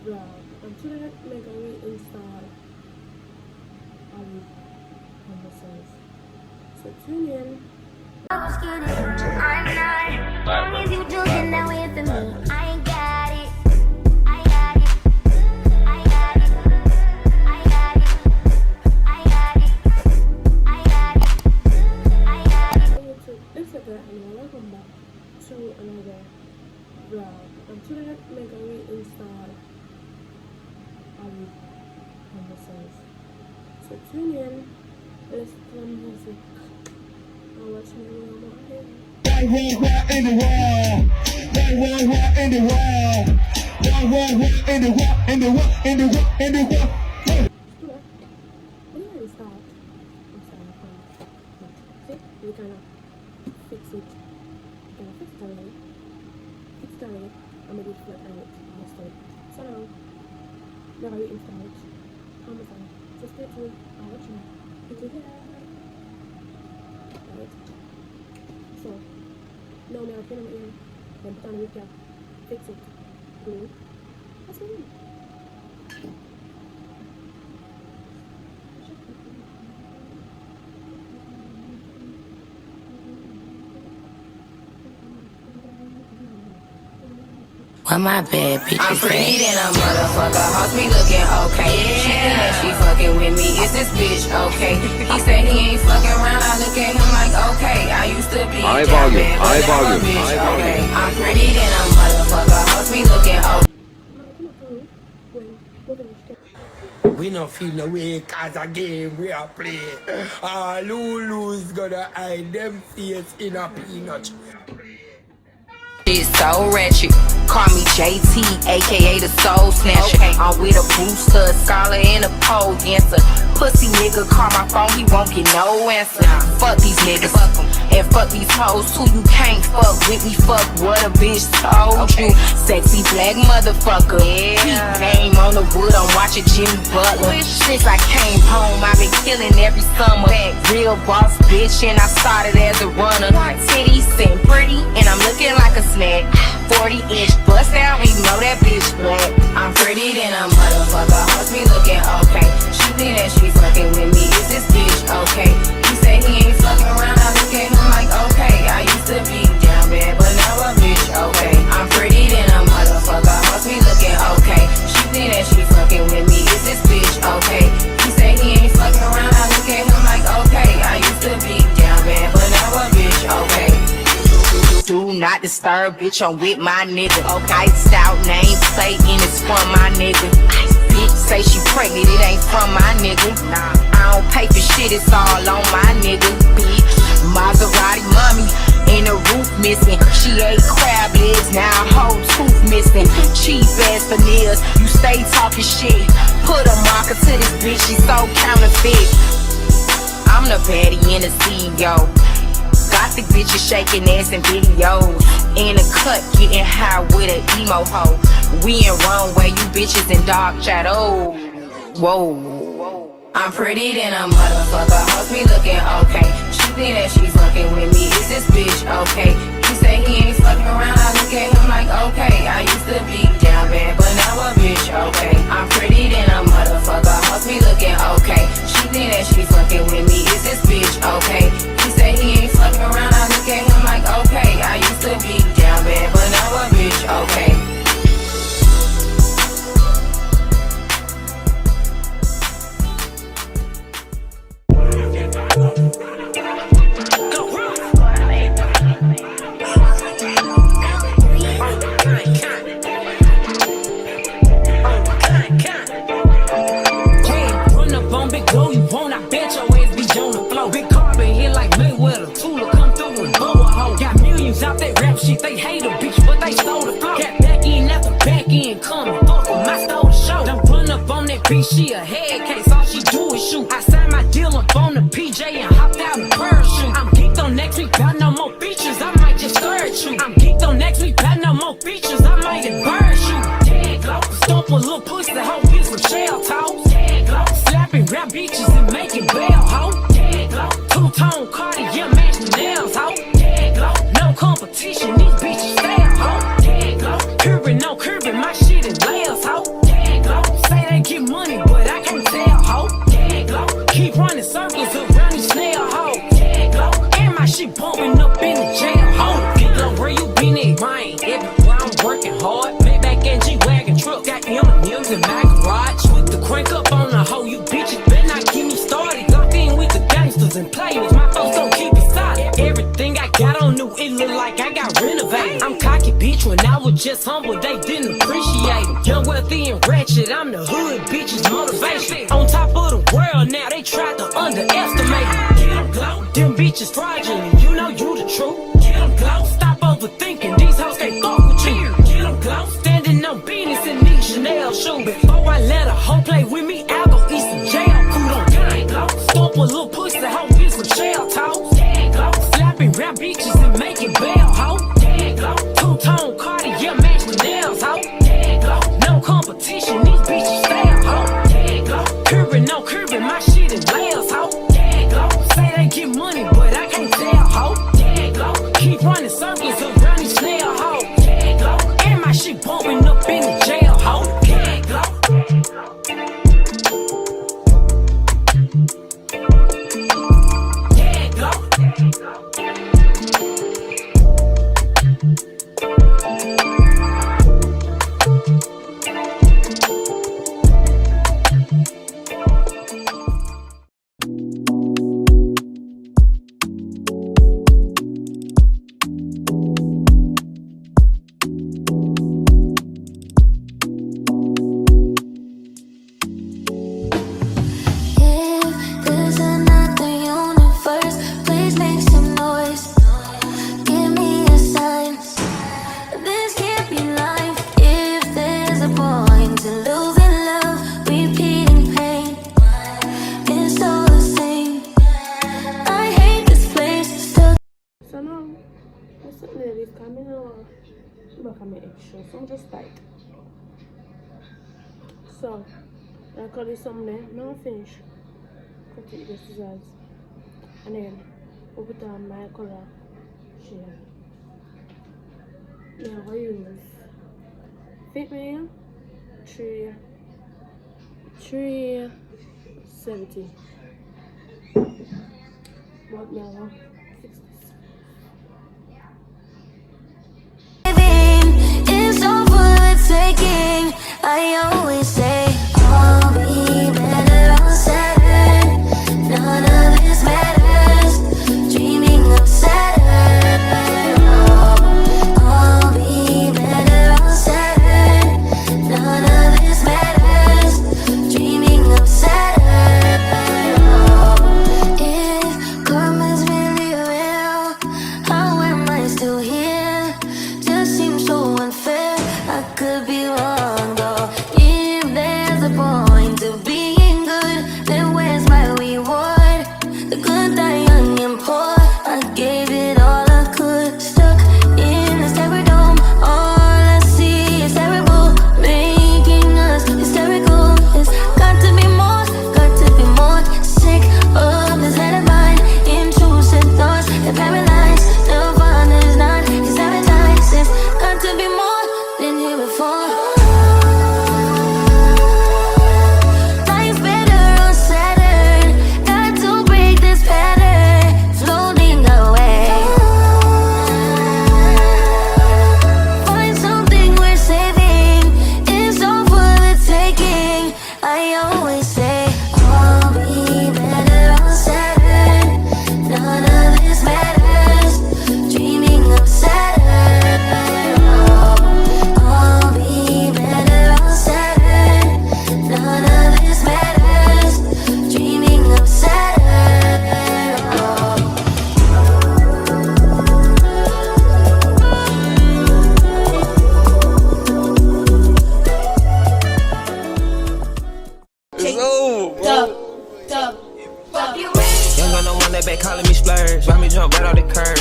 vlog. And today I'm going to reinstall a WIG on the size. So tune in. I'm not. Why is you doing that with me? I ain't got it. I got it. I got it. I got it. I got it. I got it. I got it. Hey YouTube, it's a girl and welcome back to another vlog. And today I'm going to reinstall a WIG on the size. So tune in. Let's play music. And watch me roll my hair. In the wall, in the wall, in the wall, in the wall, in the wall, in the wall. When you start, I'm sorry, see, you kind of fix it. You kind of fix it already. Fix it already. I'm going to flat on it. So now, never reinstall it. I'm sorry. So stay tuned. I'll watch you. Right. So, now I'm going to then put on a recap, fix it, glue. That's what I mean. Why my bad bitch I'm is pretty that? than a motherfucker, hoes me looking okay. She think that she fucking with me, is this bitch okay? He said he ain't fucking around, I look at him like okay. I used to be High down volume, bad, but high now volume, a bitch high volume. okay. I'm pretty than a motherfucker, hoes me looking okay. We don't feel no way cause a game we are playing. Lulu's gonna hide them face in a peanut. Shit so ratchet. Call me JT, aka the Soul Snatcher. I'm with a booster, a scholar, and a pole dancer. Pussy nigga call my phone, he won't get no answer. Fuck these niggas, and fuck these hoes too. You can't fuck with me, fuck what a bitch told you. Sexy black motherfucker. He came on the wood, I'm watching Jimmy Butler. Since I came home, I've been killing every summer. Real boss bitch, and I started as a runner. Titties sitting pretty, and I'm looking like a snack. 40-inch bust down, you know that bitch black. I'm pretty than a motherfucker, hoes me looking okay. She think that she fucking with me, is this bitch okay? He say he ain't fucking around, I look at him like okay. I used to be down bad, but now a bitch okay. I'm pretty than a motherfucker, hoes me looking okay. She think that she fucking with me, is this bitch okay? He say he ain't fucking around, I look at him like okay. I used to be down bad, but now a bitch okay. Do not disturb, bitch, I'm with my nigga. Okay, stout name plate and it's from my nigga. Bitch say she pregnant, it ain't from my nigga. Nah, I don't pay for shit, it's all on my nigga. Bitch, Maserati mommy, and the roof missing. She ate crab legs, now a whole tooth missing. Cheap ass veneers, you stay talking shit. Put a marker to this bitch, she so counterfeit. I'm the baddie and the CEO. Gothic bitches shaking ass in videos. In a cut, getting high with an emo hoe. We in runway, you bitches in dark shadow. Whoa. I'm pretty than a motherfucker, hoes me looking okay. She think that she fucking with me, is this bitch okay? He say he ain't fucking around, I look at him like okay. I used to be down bad, but now a bitch okay. I'm pretty than a motherfucker, hoes me looking okay. She think that she fucking with me, is this bitch okay? He say he ain't fucking around, I look at him like okay. I used to be down bad, but now a bitch okay. Out that rap shit, they hate a bitch, but they stole the flow. Got back in after back in coming. Fuck em, I stole the show. Don't run up on that bitch, she a head case. All she do is shoot. I signed my deal up on the PJ and hopped out in parachute. I'm geeked on next week, got no more features. I might just scourge you. I'm geeked on next week, got no more features. I might embarrass you. Tag glow, stomp a little pussy, hoe get some shell toes. Tag glow, slapping rap bitches and making bail, hoe. Tag glow, two-tone Cartier matching nails, hoe. Tag glow, no competition, these bitches fail, ho. Tag glow, curving, no curving, my shit is layers, ho. money, but I can't tell, ho. Yeah, glow. Keep running circles around these snail hoes. Yeah, glow. And my shit bumping up in the jail, ho. Get glow, where you been at? Mine. Everywhere I'm working hard. Maybach and G-Wagon truck. Got M&M's in my garage. With the crank up on the hoe, you bitches better not get me started. Locked in with the gangsters and players. My folks don't keep it solid. Everything I got on new, it look like I got renovated. I'm cocky, bitch, when I was just humble, they didn't appreciate it. Young, wealthy, and ratchet, I'm the hood, bitches, motivation. On top of the world now, they tried to underestimate me. Get them glow, them bitches fraudulent, you know you the truth. Get them glow, stop overthinking, these hoes can't fuck with you. Get them glow, standing on business in these Chanel shoes. Before I let a hoe play with me, I'll go eat some jail food on gang glow. Stomp a little pussy, hoe, get some shell toes. Gang glow, slapping rap bitches and making bail, hoe. Gang glow, two-tone Cartier match the nails, hoe. Gang glow, no competition, these bitches stale, hoe. Gang glow, curving, no curving, my shit is layers, hoe. Gang glow, say they get money, but I can't tell, hoe. Gang glow, keep running circles around these snail hoes. Gang glow, and my shit bumping up in the jail, hoe. Gang glow. So I'm just like, so I cut this some there, now I finish, cut it the scissors, and then we put on my color shade. Now I use Fit Me 370, but now I'll fix this. Taking, I always say I'll be better on Saturn. None of this matters. Dreaming of Saturn. I'll be better on Saturn. None of this matters. Dreaming of Saturn. If karma's really real, how am I still here? Just seems so unfair. I could be wrong though. If there's a point to being good, then where's my reward? The good die young and poor. I gave it all I could. Stuck in this terror dome. All I see is terrible, making us hysterical. It's got to be more, got to be more. Sick of this head of mine. Intrusive thoughts that paralyze. The fun is not his appetite. It's got to be more than here before. Life's better on Saturn. Got to break this pattern. Floating away. Find something worth saving. It's all for the taking. I always say I'll be better on Saturn. None of this matters. Dreaming of Saturn. I'll be better on Saturn. None of this matters. Dreaming of Saturn. It's over, bro. Young gun, no one that back calling me splurge. Buy me jump right off the curb.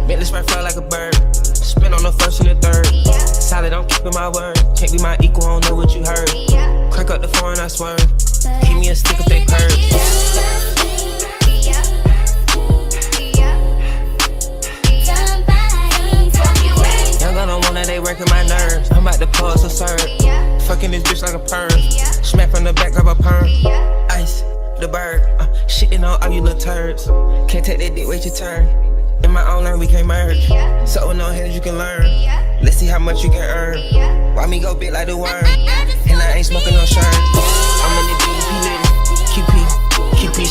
Bentley spray fly like a bird. Spin on the first and the third. Solid, I'm keeping my word. Can't be my equal, I don't know what you heard. Crank up the foreign, I swear. Keep me a stick if they curve. Young gun, no one now they working my nerves. I'm about to pause a serve. Fucking this bitch like a perm. Smack from the back of a perm. Ice, the bird. Shitting on all you little turds. Can't take that dick, wait your turn. In my own lane, we can't merge. So no heads you can learn. Let's see how much you can earn. Why me go big like the worm? And I ain't smoking no shirt. I'm in the DP litty. QP.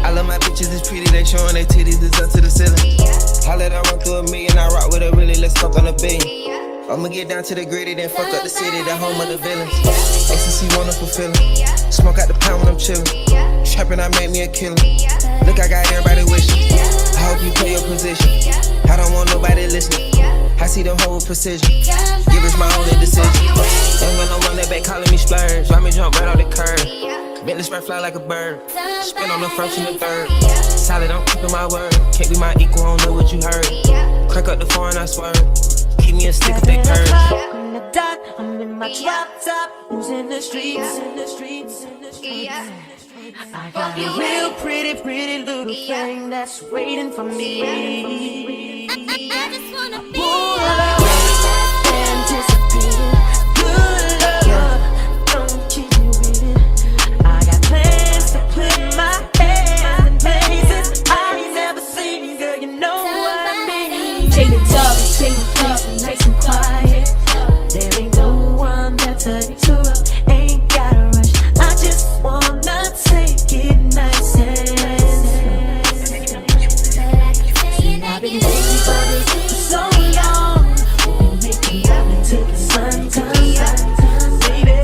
I love my bitches, it's pretty. They showing their titties, it's up to the ceiling. I let her run through a million. I rock with her really, let's fuck on a billion. I'ma get down to the gritty, then fuck up the city, the home of the villains. Ecstasy, wonderful feeling. Smoke out the pound when I'm chillin'. Trappin', I made me a killer. Look, I got everybody wishing. I hope you play your position. I don't want nobody listening. I see the whole precision. Give us my only decision. Ain't got no one that back calling me splurge. Why me jump right off the curb? Bentley spread fly like a bird. Spin on the first and the third. Solid, I'm keeping my word. Can't be my equal, I don't know what you heard. Crack up the foreign, I swear. Keep me a stick if they curve. On the dot, I'm in my drop top. Who's in the streets? I got a real pretty, pretty little thing that's waiting for me. I just wanna be Anticipating good love, don't keep me waiting. I got plans to put my hands in places I ain't never seen, girl, you know what I mean. Take it up, nice and quiet. There ain't no one better to up, ain't gotta rush. I just wanna take it nice and slow. See, I've been waiting for this for so long. We've been making love until the sun comes out. Baby, I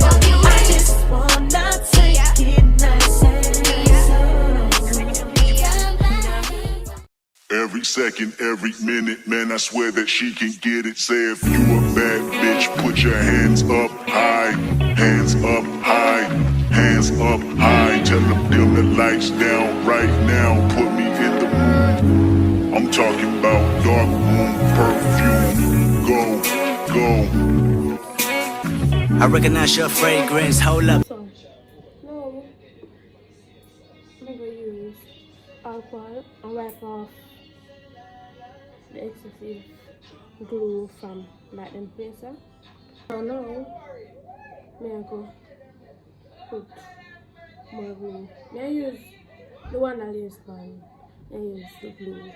just wanna take it nice and slow. Every second, every minute, man, I swear that she can get it. Say if you a bad bitch, put your hands up high. Hands up high. Hands up high. Tell them dim the lights down right now. Put me in the mood. I'm talking about dark room perfume. Go. I recognize your fragrance, hold up. So, no, I'm gonna use alcohol and wipe off the excessive glue from like them places. So now, me I go put more glue. Me I use the one that lays on. I use the glue.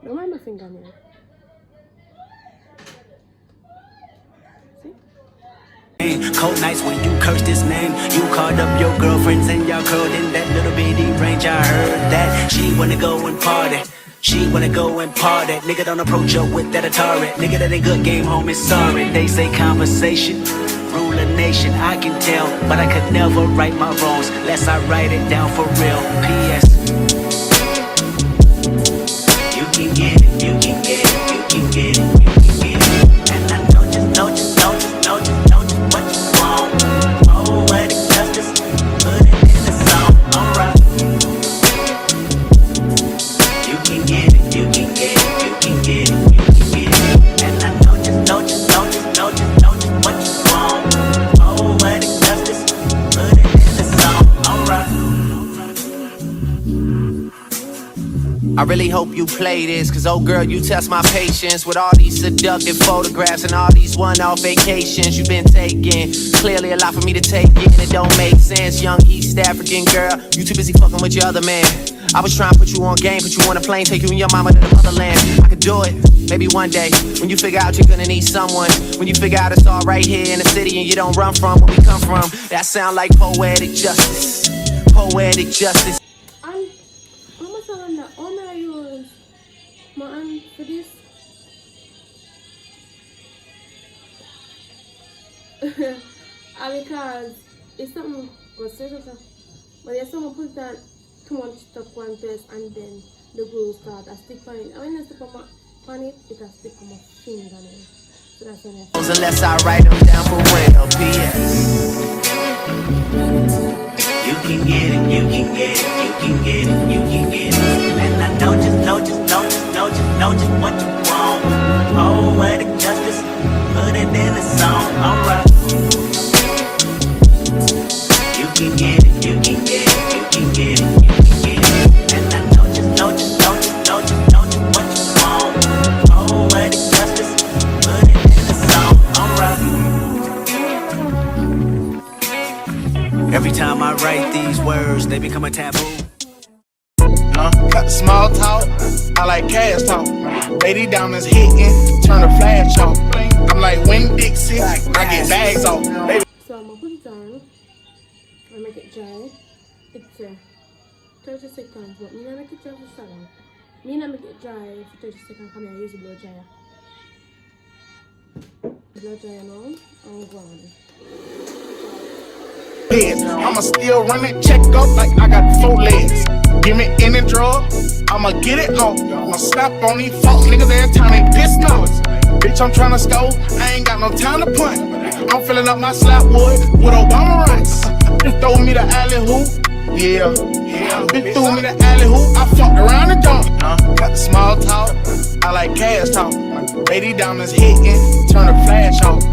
Don't mind my fingernail. Cold nights when you curse this name. You called up your girlfriends and y'all curled in that little bitty range. I heard that she wanna go and party. She wanna go and party. Nigga, don't approach her with that Atari. Nigga, that ain't good game, homie, sorry. They say conversation rule a nation. I can tell, but I could never right my wrongs unless I write it down for real. P.S. You can get it, you can get it, you can get it, you can get it. And I know just what you want. Oh, what it does, just put it in the song. Alright. You can get it, you can get it, you can get it, you can get it. And I know just what you want. Oh, what it does, just put it in the song. Alright. I really hope you play this, cause oh girl, you test my patience with all these seductive photographs and all these one-off vacations you've been taking. Clearly a lot for me to take in, it don't make sense. Young East African girl, you too busy fucking with your other man. I was trying to put you on game, put you on a plane, take you and your mama to the motherland. I could do it, maybe one day, when you figure out you're gonna need someone. When you figure out it's all right here in the city and you don't run from where we come from. That sound like poetic justice, poetic justice. My hand for this. Because it's something was serious, but there's someone put that too much stuff one place and then the glue start to stick on it. And when I stick on it, it will stick on my fingernail. So that's when I unless I write them down for real. P.S. You can get it, you can get it, you can get it, you can get it. And I know just what you want. Oh, what it does, just put it in the song. Alright. You can get it, you can get it, you can get it, you can get it. And I know just what you want. Oh, words, they become a taboo. Cut the small talk, I like cash talk. Lady diamonds hitting, turn the flash off. I'm like Win Dixie, I get bags off. Baby. So I'm gonna put it on and make it dry. It's 30 seconds, but me not make it dry for so long. Me not make it dry for 30 seconds, come here, use the blow dryer. Blow dryer now, I'm going. I'ma still run it, check up like I got 4 legs. Give me any drug, I'ma get it off. I'ma slap on these fuck niggas every time they piss notes. Bitch, I'm tryna score, I ain't got no time to punt. I'm filling up my slap wood with Obama runs. Bitch throw me the alley hoop, yeah. Bitch threw me the alley hoop, I fucked around the dunk. Got the small talk, I like cash talk. Lady diamonds hitting, turn the flash off.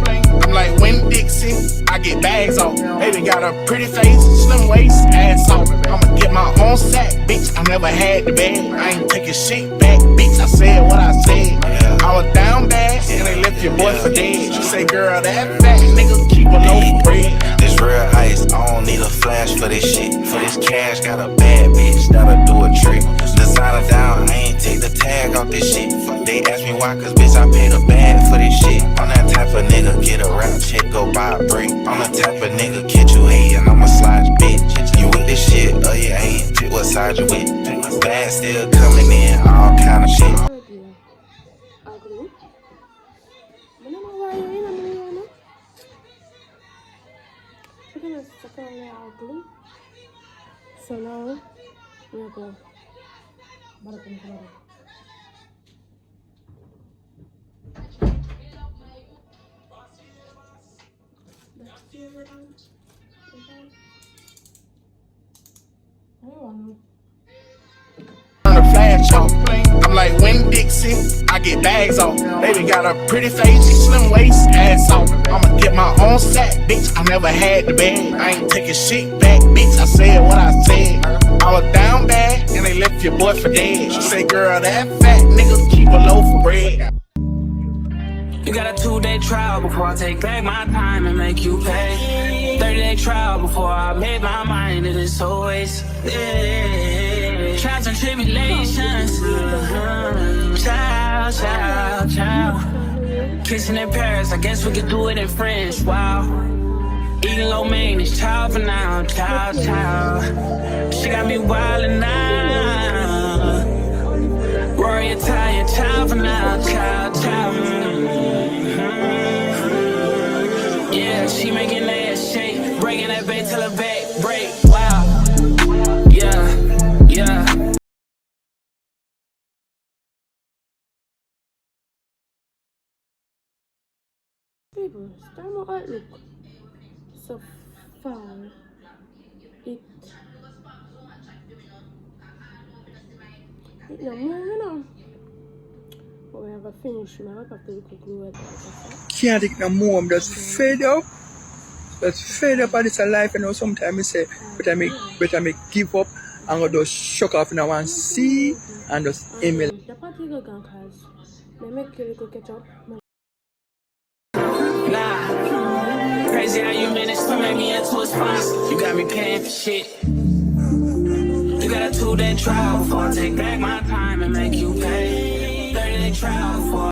I'm like Win Dixie, I get bags off. Baby got a pretty face, slim waist, ass off. I'ma get my own sack, bitch, I never had the bag. I ain't taking shit back, bitch, I said what I said. I was down bad, and they left your boy for dead. She say, girl, that fat nigga keep a loaf of bread. This real ice, I don't need a flash for this shit. For this cash, got a bad bitch that'll do a trick. Designer down, I ain't take the tag off this shit. They ask me why, cause bitch, I paid a bag for this shit. I'm that type of nigga, get a rap check, go buy a brick. I'm the type of nigga, catch you hatin', I'ma slide your bitch. You with this shit, oh yeah, I ain't pick what side you with. Bad still coming in, all kind of shit. So now we're going Turn the flash off. I'm like Win Dixie, I get bags off. Baby got a pretty face, slim waist, ass off. I'ma get my own sack, bitch, I never had the bag. I ain't taking shit back, bitch, I said what I said. I was down bad, and they left your boy for dead. She say, girl, that fat nigga keep a loaf of bread. You got a 2-day trial before I take back my time and make you pay. 30-day trial before I made my mind, it is always trials and tribulations. Child, child, child. Kissing in Paris, I guess we could do it in French. Wow. Eating low maintenance, child for now, child, child. She got me wildin' now. Rory Italian, child for now, child, child. Yeah, she making that shake, breaking that bait till her back break. Wow. Yeah, yeah. people, start my outlook. So far, it no more, you know. But we have a finish now. I have to cook glue it. Can't take no more, I'm just fed up. Just fed up of this life, you know. Sometimes I say, better me give up and go just shock off in one sea and just email. The party go gone cause they make you little catch up. Nah, crazy how you managed to make me into a sponsor. You got me paying for shit. You got a 2-day trial before I take back my time and make you pay. 30-day trial before.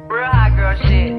Real hot girl shit.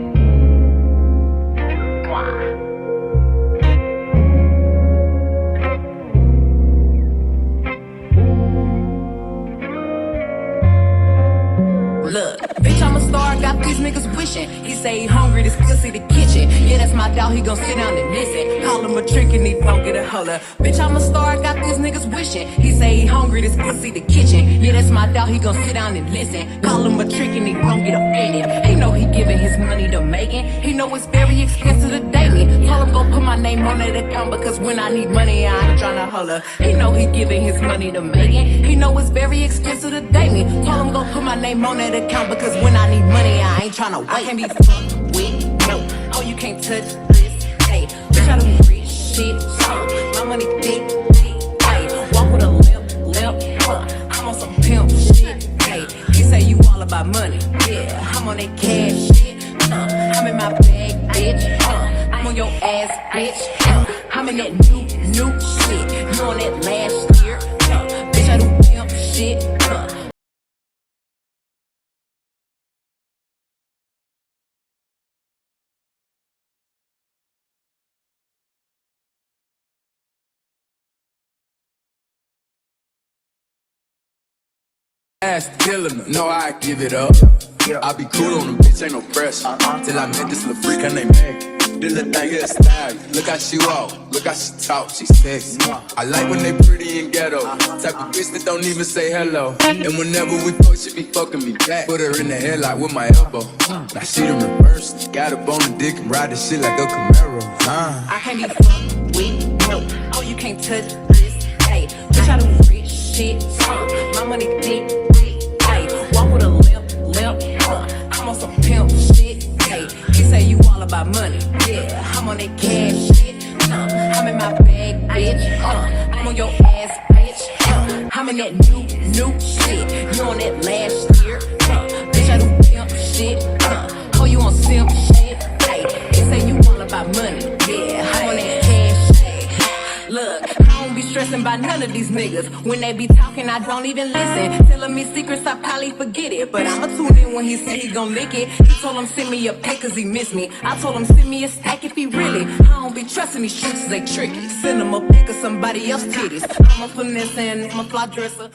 Look, bitch, I'm a star, got these niggas wishing. He say he hungry, this pussy the kitchen. Yeah, that's my dog, he gon' sit down and listen. Call him a trick and he don't get a holler. Bitch, I'm a star, got these niggas wishing. He say he hungry, this pussy the kitchen. Yeah, that's my dog, he gon' sit down and listen. Call him a trick and he don't get offended. He know he giving his money to Megan. He know it's very expensive to date me. Tell him go put my name on that account because when I need money, I ain't tryna holler. He know he giving his money to Megan. He know it's very expensive to date me. Tell him go put my name on that account because when I need money, I ain't tryna wait. I can't be fucked with, no. Oh, you can't touch this. Hey, I do rich shit, my money thick, ayy. Walk with a limp, I'm on some pimp shit, ayy. He say you all about money, yeah. I'm on that cash shit, I'm in my bag, bitch, I'm on your ass, bitch, I'm in that new shit. You on that last year, bitch, I do pimp shit, Ass killing me, know I give it up. I be cool on them, bitch, ain't no pressure. Till I met this little freak, her name Maggie. This little thing is style. Look how she walk, look how she talk, she sexy. I like when they pretty and ghetto. Type of bitch that don't even say hello. And whenever we fuck, she be fucking me back. Put her in the headlock with my elbow. Now she done reversed. Got up on the dick and ride this shit like a Camaro. I can't be fucked with, no. Oh, you can't touch this, ayy. Bitch, I do rich shit, my money thick, ayy. Walk with a limp, I'm on some pimp shit, ayy. He say you all about money, yeah. I'm on that cash shit, I'm in my bag, bitch, I'm on your ass, bitch, I'm in that new shit. You on that last year, bitch, I do pimp shit, oh, you on simp shit, ayy. He say you all about money, yeah. I'm on that cash shit. Look, I don't be stressing by none of these niggas. When they be talking, I don't even listen. Telling me secrets, I probably forget it. But I'ma tune in when he say he gon' lick it. He told him send me a pic cause he miss me. I told him send me a stack if he really. I don't be trusting these streets, they tricky. Send him a pic of somebody else's titties. I'm a finesse and I'm a fly dresser.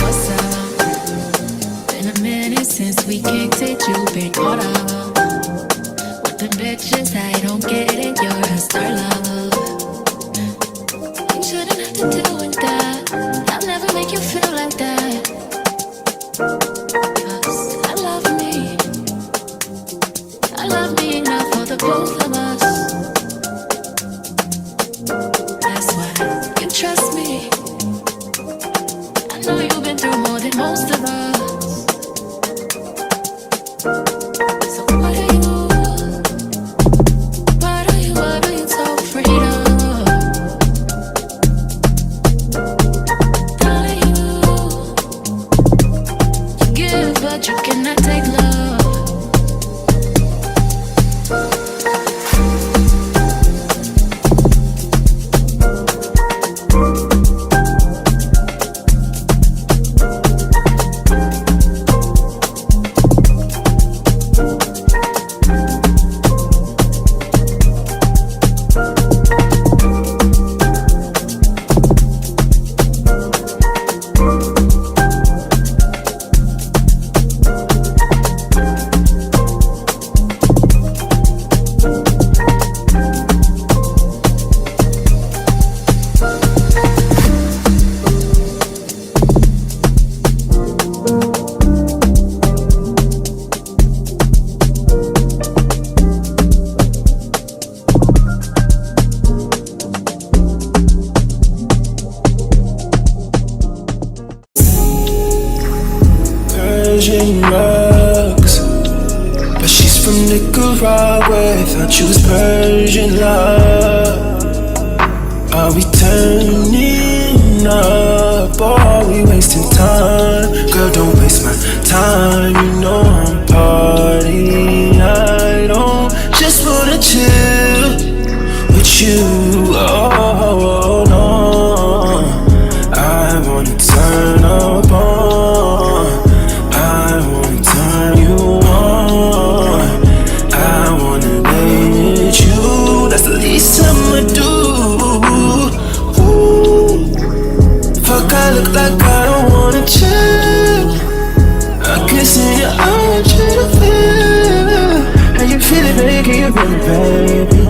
What's up? Been a minute since we kicked it, you been caught up with the bitches I don't get it, you're a star love. You shouldn't have to deal with that. I'll never make you feel like that. 'Cause I love me enough for the both of us. That's why you trust me. I know you've been through more than most of us. So what are you so afraid of? Telling you give, but you cannot take love. Rugs, but she's from Nicaragua. Thought she was Persian love. Are we turning up or are we wasting time? Girl, don't waste my time. You know I'm partying. I don't just wanna chill with you. Oh no, I wanna turn up on. I wanna turn you on. I wanna lay with you. That's the least I'ma do. Ooh. Fuck, I look like I don't wanna chill. I can see your eyes, you to feel. How you feeling, baby? Can you feel it, baby?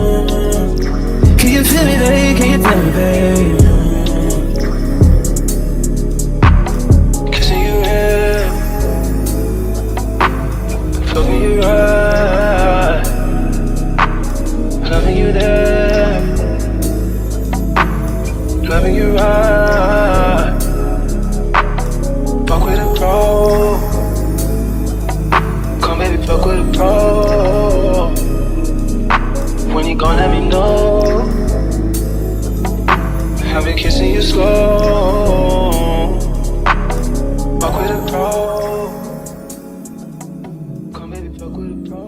Can you feel me, baby? I've been kissing you slow. Fuck with a pro. Come baby, fuck with a pro.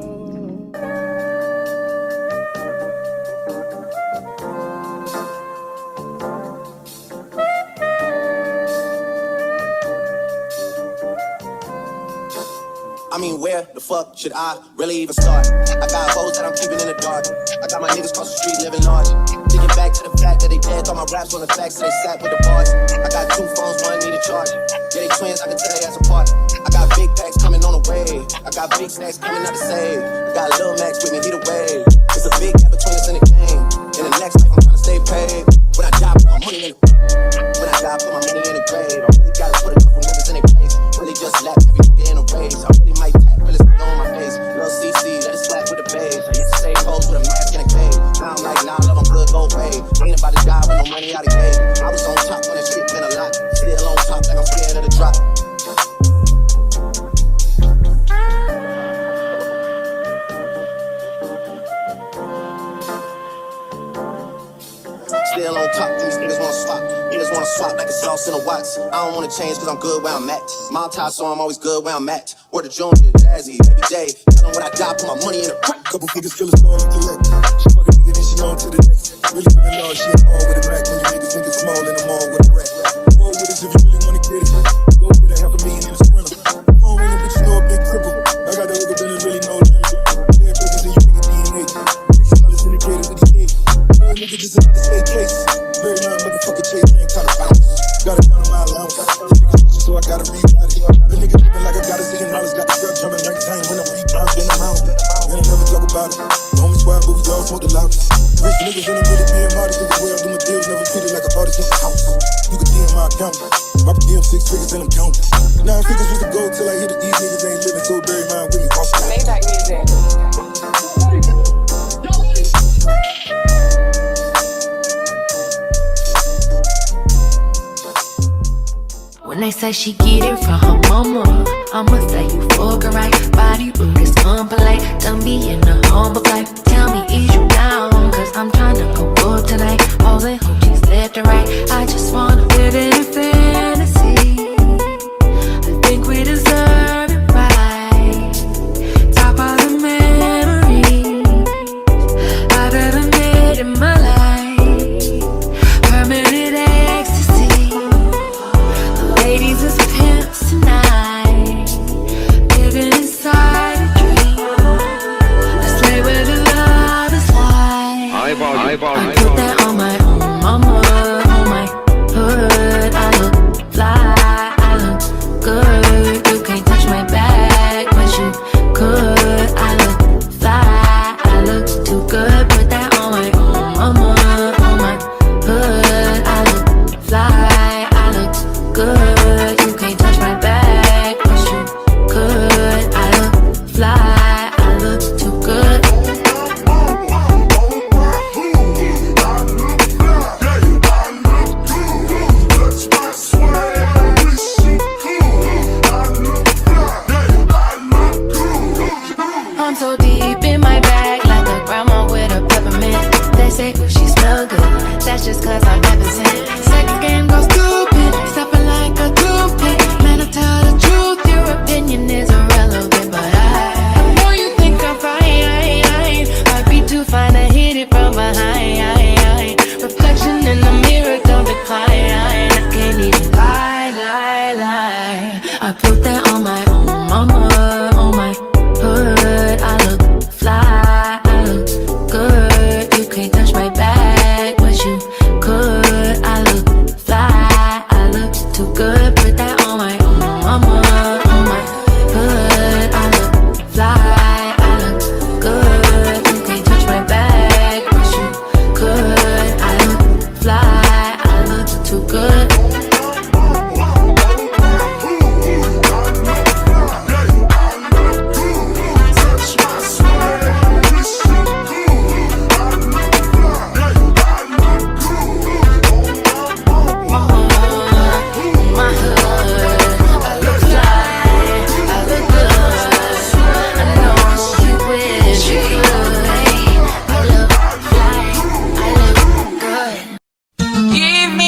I mean, where the fuck should I really even start? I got hoes that I'm keeping in the dark. I got my niggas across the street living large. Thinking back to the fact that they dead, thought my raps wasn't facts, so they sat with the bars. I got 2 phones, one need a charge. Yeah, they twins, I can tell they ass apart. I got big packs coming on the way. I got big stacks coming out to save. I got Lil Max with me, he the wave. It's a big gap between us in the game. In the next life, I'm trying to stay paid. When I die, put my money in the When I die, put my money in the grave. I really gotta put a couple niggas in their place. Really just lap every nigga in a race. I really might tap, really stay on my face. Lil CC, let it slap with the babe. I used to say hoes with a mask in a cave. Now I'm like, nah, love, I'm good, go away. Ain't about to die with no money out of game. I was on top when that shit been a lot. Still on top like I'm scared of the drop. Still on top, these niggas wanna swap. Niggas wanna swap like a sauce in a wax. I don't wanna change cause I'm good where I'm at. My tie, so I'm always good where I'm at. Word to Junior, Jazzy, Baby J. Tell them when I die, put my money in a crack. Couple figures still is going to collect. She fuck a nigga, then she on to the next. Really living large, she all with a Mac. When you niggas think it's small in the mall with a rack. Roll with us if you really wanna get it. Go get a $500,000 in a sprinter. Phone ringing, bitch, you know a big cripple. I got the hook up and there's really no limit. Dead brothers and you nigga DNA. $6 syndicated with the gig. Little nigga just another state case. Very non motherfucker chase, man, kinda bounce. Gotta count on my allowance. So I gotta rewrite it. The nigga looking like I got $1 got the truck jumping like time when I'm rebound, then I'm out. Man, I never talk about it. The homie squad, but we all smoke the loudest. Rich niggas ain't really being modest, cause the way I do my deals never treated like a artist in the house. You can DM my account. I can DM 6 figures and I'm counting. 9 figures was the goal till I hit it. These niggas ain't living, so bury mine with me. Maybach music. When they say she get it from her mama, I'ma say you fucking right. Body rude is unpolite. Done be in a humble life. Tell me, is you down? Cause I'm tryna go up tonight. All the hoochies left and right. I just wanna live in a fantasy. I think we deserve it right. Top of the memories I've ever made in my life. Permanent ecstasy. Ladies is pimps tonight, living inside a dream. Let's play where the love is light. I put that on my own mama, on my hood. I look fly, I look good. You can't touch my back, but you could. I look fly, I look too good. Put that on my own mama, on my hood. I look fly, I look good. You can't touch my back, but you could. I look fly, I look too good. I'm so deep in my bag, like a grandma with a peppermint. They say, oh, she smell good. That's just cause I'm never seen. Sex game goes stupid, stepping like a toothpick. Man, I tell the truth, your opinion is irrelevant. But I know you think I'm fine. I'd be too fine to hit it from behind. Reflection in the mirror, don't decline. I can't even lie. I put that on my own mama, on my hood. I look fly, I look good. You can't touch my back, but you could. I look fly, I look too good. Put that on my own mama, on my hood. I look fly, I look good. You can't touch my back, but you could. I look fly, I look too good. Give me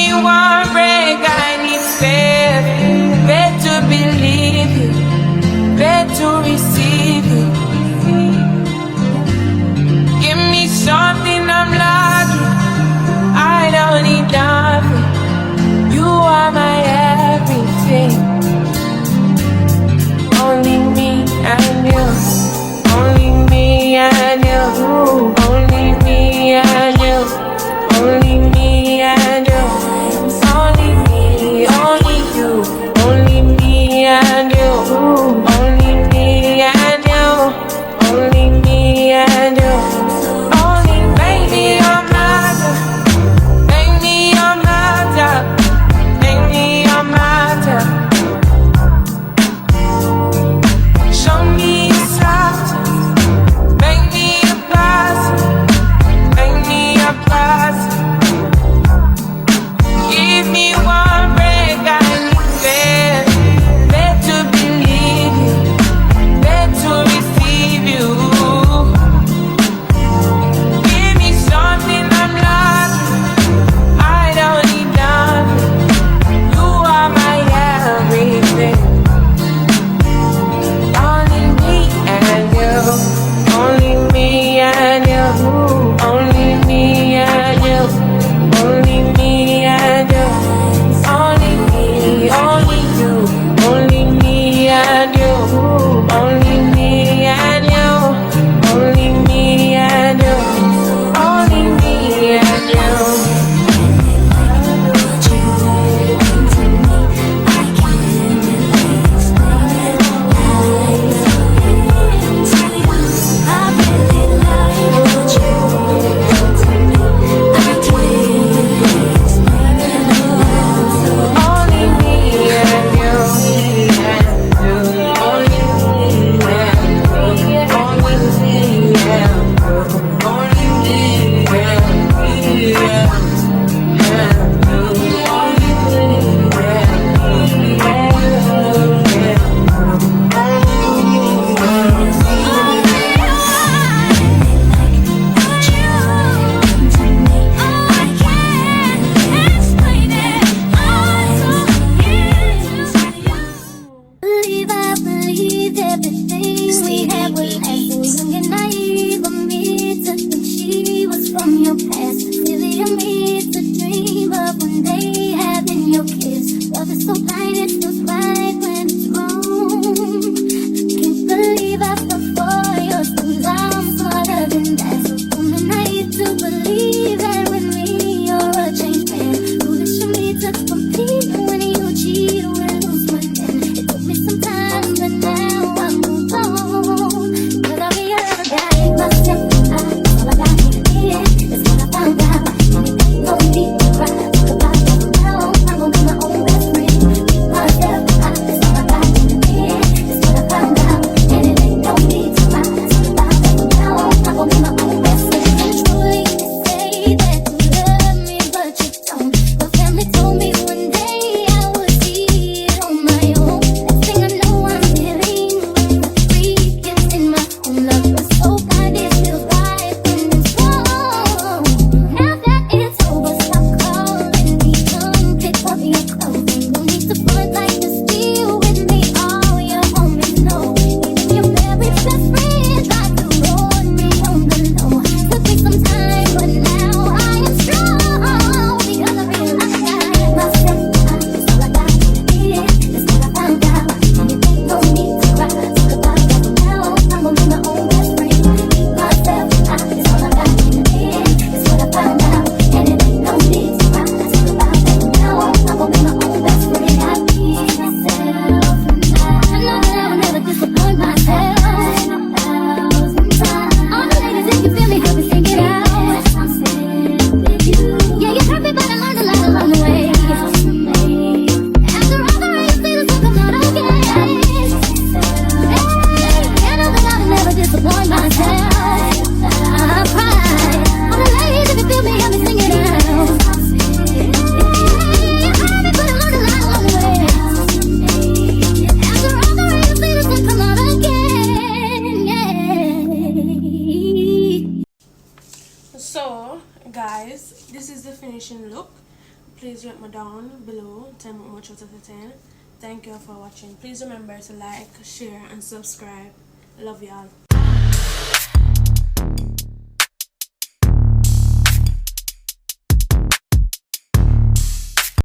used to dream of one day having your kiss. Love is so blind, it feels right when it's wrong. Can't believe I fell for your schemes. I'm smarter than that. So woman, I used to believe that with me you're a changed man. Foolish of me to compete when you cheat with who's winning. It took me some time, but now I'm moved on. 'Cause I realized that I ain't myself. All I got is what I found out. And it ain't no need to cry. 'Cause I found out I'm gonna be my own best friend. Myself, that's all I got is what I found out. And it ain't no need to cry. 'Cause I found out I'm gonna be my own best friend. And truly, you say that you love me, but you don't. My family told me one day I would see it on my own. Next thing I know, I'm dealing with a freak. It's in my own love. It's so blind, it feels right when it's wrong. Now that it's over, stop calling me. Come pick up your clothes. No need to front like you're still with me. All your homies know. Even your very best friends like to roll me on the low. Took me some time, but now I am strong. Because I realized that myself, that's all I got is what I found out. And it ain't no need to cry. Talk about it now. I'm gonna be my own best friend. Myself, that's all I got is what I found out. And it ain't no need to cry. Talk about it now. I'm gonna be my own best friend. I be myself. I know that I will never disappoint myself. All the ladies, if you feel me, help me sing it out. Yeah, you hurt me, but I learned a lot along the way. After all the rain, see the sun come out again. Hey, I know that I will never disappoint myself. I pride. All the ladies, if you feel me, help me sing it out. You hurt me, but I learned a lot along the way. After all the rain, see the sun come out again. Yeah. So guys, this is the finishing look. Please rate me down below, tell me how much out of 10. Thank you for watching. Please remember to like, share and subscribe. Love y'all.